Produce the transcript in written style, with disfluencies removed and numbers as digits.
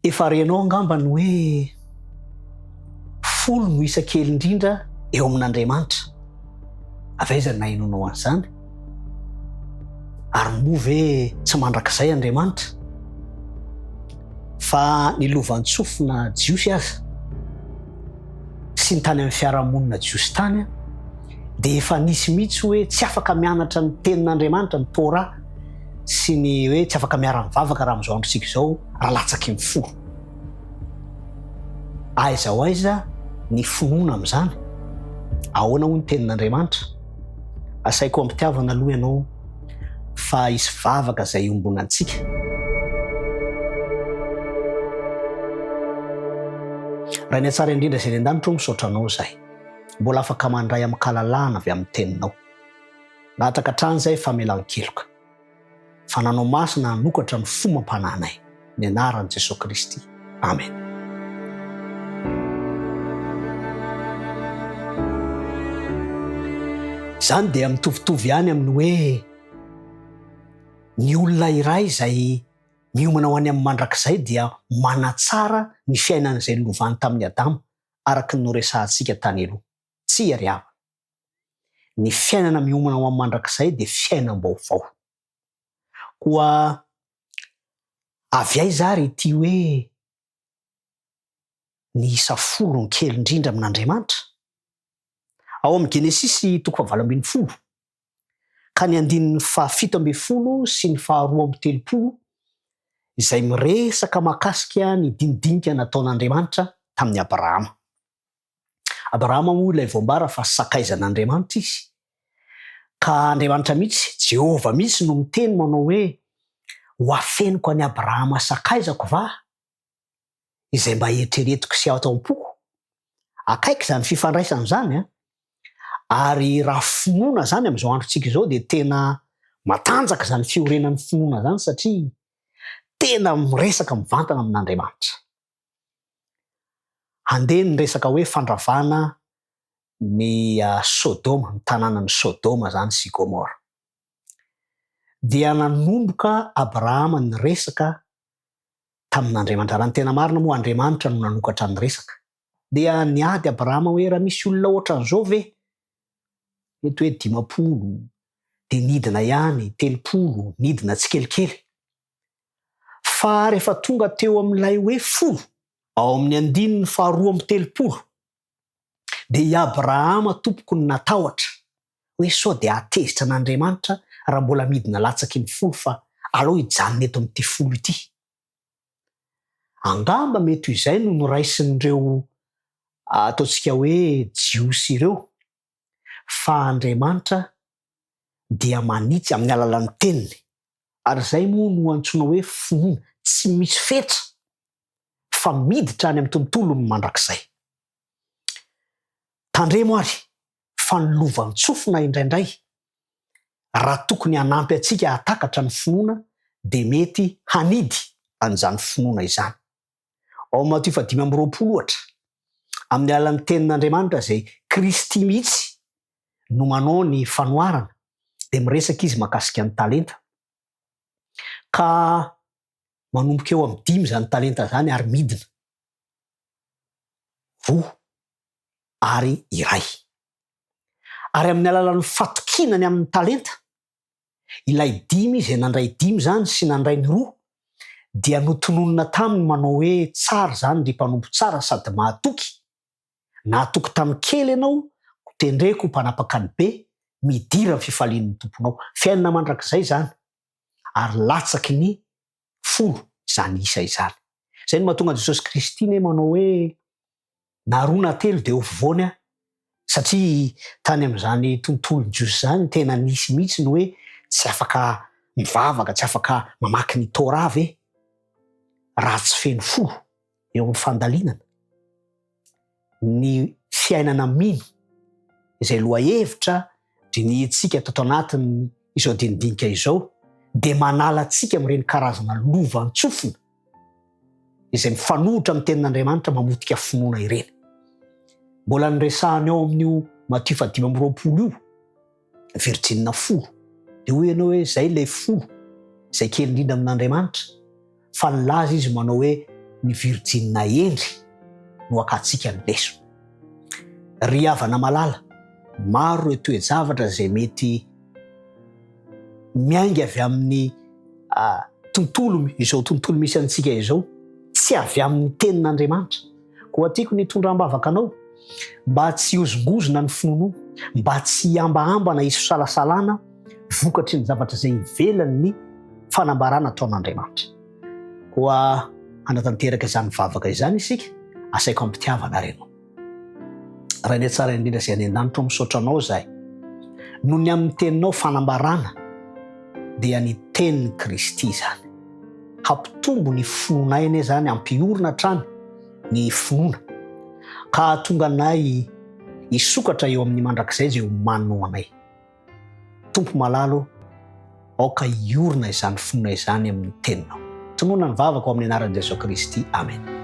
Efa renao angambany hoe folo no isa kely indrindra eo amin'Andriamanitra. Avaizany na inonao an'izany? Ary moa ve tsy mandrakizay Andriamanitra? Fa ny lovantsofina jiosy aza sy ny tany amin'ny fiarahamonina jiosy tany dia efa nisy mihitsy hoe tsy afaka mianatra ny tenin'Andriamanitra, ny Torah, sy ny hoe tsy afaka miara-mivavaka raha amin'izao androntsika izao raha latsaky ny folo. Aiza ho aiza ny finoana amin'izany? Ahoana hoy ny tenin'Andriamanitra? Asaiko ampitiavana aloha ianao fa hisy vavaka izay iombona antsika. Raha ny atsara indrindra izay an-danitra misaotra anao izahay, mbola afaka mandray amin'ny kalalahana avy amin'ny teninao. Nahatraka hatrany izay famelan-keloka, fa nanao masina hanokatra ny fomam-pananay ny anaran'i Jesosy Kristy. Amen. Izany dia mitovitovy ihany amin'ny hoe ny olona iray izay miomana ho any amin'ny mandrakizay dia manatsara ny fiainan'izay lovany tamin'ny Adama araka ny noresahantsika tany aloha. Tsy ariava. Ny fiainana miomana ho amin'ny mandrakizay dia fiainam-baovao. Koa avy aiza ary ity hoe ny isa folo ny kely indrindra amin'Andriamanitra? Ao amin'ny Genesisy 20:20 ka ny 17:10 sy ny 2:30 izay miresaka mahakasika ny dindinika nataon'Andriamanitra tamin'ny Abrahama. Abrahama moa ilay voambara fa sakaizan'Andriamanitra izy. Ka Andriamanitra mihitsy, Jehova mihitsy no miteny manao hoe ho afeniko any Abrahama sakaizako va izay mba eritreretiko sy ato am-poko. Akaiky izany fifandraisana izany ary raha finoana zany amin'izao androntsika izao dia tena matanjaka izany fiorenan'ny finoana zany satria tena miresaka mivantana amin'Andriamanitra. Handeha ny resaka hoe fandravana ny Sodoma, ny tanànan'ny Sodoma zany sy Gomora. Dia nanomboka Abrahama ny resaka tamin'Andriamanitra. Raha ny tena marina moa Andriamanitra no nanokatra ny resaka. Dia niady Abrahama hoe raha misy olona ohatran'izao ve? Mety hoe 50, dia nidina ihany 30, nidina tsikelikely. Fa rehefa tonga teo amin'ilay hoe 10, ao amin'ny 2:30, dia i Abrahama tompoko ny natahotra hoe sao dia atezitra an'Andriamanitra raha mbola midina latsaky ny 10 fa aleo hijanona eto amin'ity 10 ity. Angamba mety izay no noraisin'ireo ataontsika hoe jiosy ireo. Fa Andriamanitra dia manitsy amin'ny alalan'ny teniny. Ary izay moa no antsoina hoe finoana tsy misy fetra fa miditra any amin'ny tontolony mandrakizay. Tandremo ary fa ny lovantsofina indraindray raha tokony hanampy antsika hatakatra ny finoana dia mety hanidy an'izany finoana izany. Ao amin'ny Matteo 5:20 ohatra, amin'ny alalan'ny tenin'Andriamanitra izay Kristy mihitsy no manao ny fanoharana dia miresaka izy mahakasika ny talenta. Ka manomboka eo amin'ny 5 zany talenta zany ary midina. 2 ary iray. Ary amin'ny alalan'ny fatokinany amin'ny talenta, ilay 5 izay nandray 5 zany sy nandray ny 2 dia notononina taminy manao hoe tsara zany ry mpanompo tsara sady mahatoky. Nahatoky tamin'ny kely ianao, tendreko mpanapaka ny be, midira ny fifalian'ny tomponao. Fiainana mandrakizay zany. Ary latsaky ny 10 izany isa izany. Izay no mahatonga Jesosy Kristy manao hoe na 2 na 3 dia ovovoany satria tany amin'izany tontolon jiosy zany tena nisy mihitsy ny hoe tsy afaka mivavaka, tsy afaka mamaky ny Torah ve raha tsy feno 10 eo amin'ny fandalinana. Ny fiainana mino izay loha hevitra dinihitsika tato anatiny izao dindinika izao dia manala antsika amin'ireny karazana lovantsofina izay mifanohitra amin'ny tenin'Andriamanitra mamotika finoana ireny. Mbola niresahany ao amin'io Matteo 5:20 io, Virgile 10. Dia hoy ianao hoe izay ilay 10 izay kely indrindra amin'Andriamanitra. Fa nilaza izy manao hoe ny virjina endry no akatsika ny leso. Ry havana malala, maro ireo toe-javatra izay mety miainga avy amin'ny izao tontolo misy antsika izao, tsy avy amin'ny tenin'Andriamanitra. Koa tiako ny tondram-bavaka anao mba tsy hozongozona ny finono, mba tsy hiambaambana hisy fisalasalana vokatry ny zavatra izay ivelany ny fanambarana ataon'Andriamanitra. Koa anatanteraka izany vavaka izany isika, asaiko ampitiavana reno. Raha ny tsara indrindra izay any an-danitra misaotra anao zahay, noho ny amin'ny teninao fanambarana dia ny tenin'i Kristy zany. Hampitombo ny finoanay ane zany, hampiorina hatrany ny finoana, ka tonga anay hisokatra eo amin'ny mandrakizay izay omanao anay. Tompo malalo, aoka hiorina izany finoana izany amin'ny teninao. Tonoana ny vavaka ao amin'ny anaran'i Jesosy Kristy. Amen.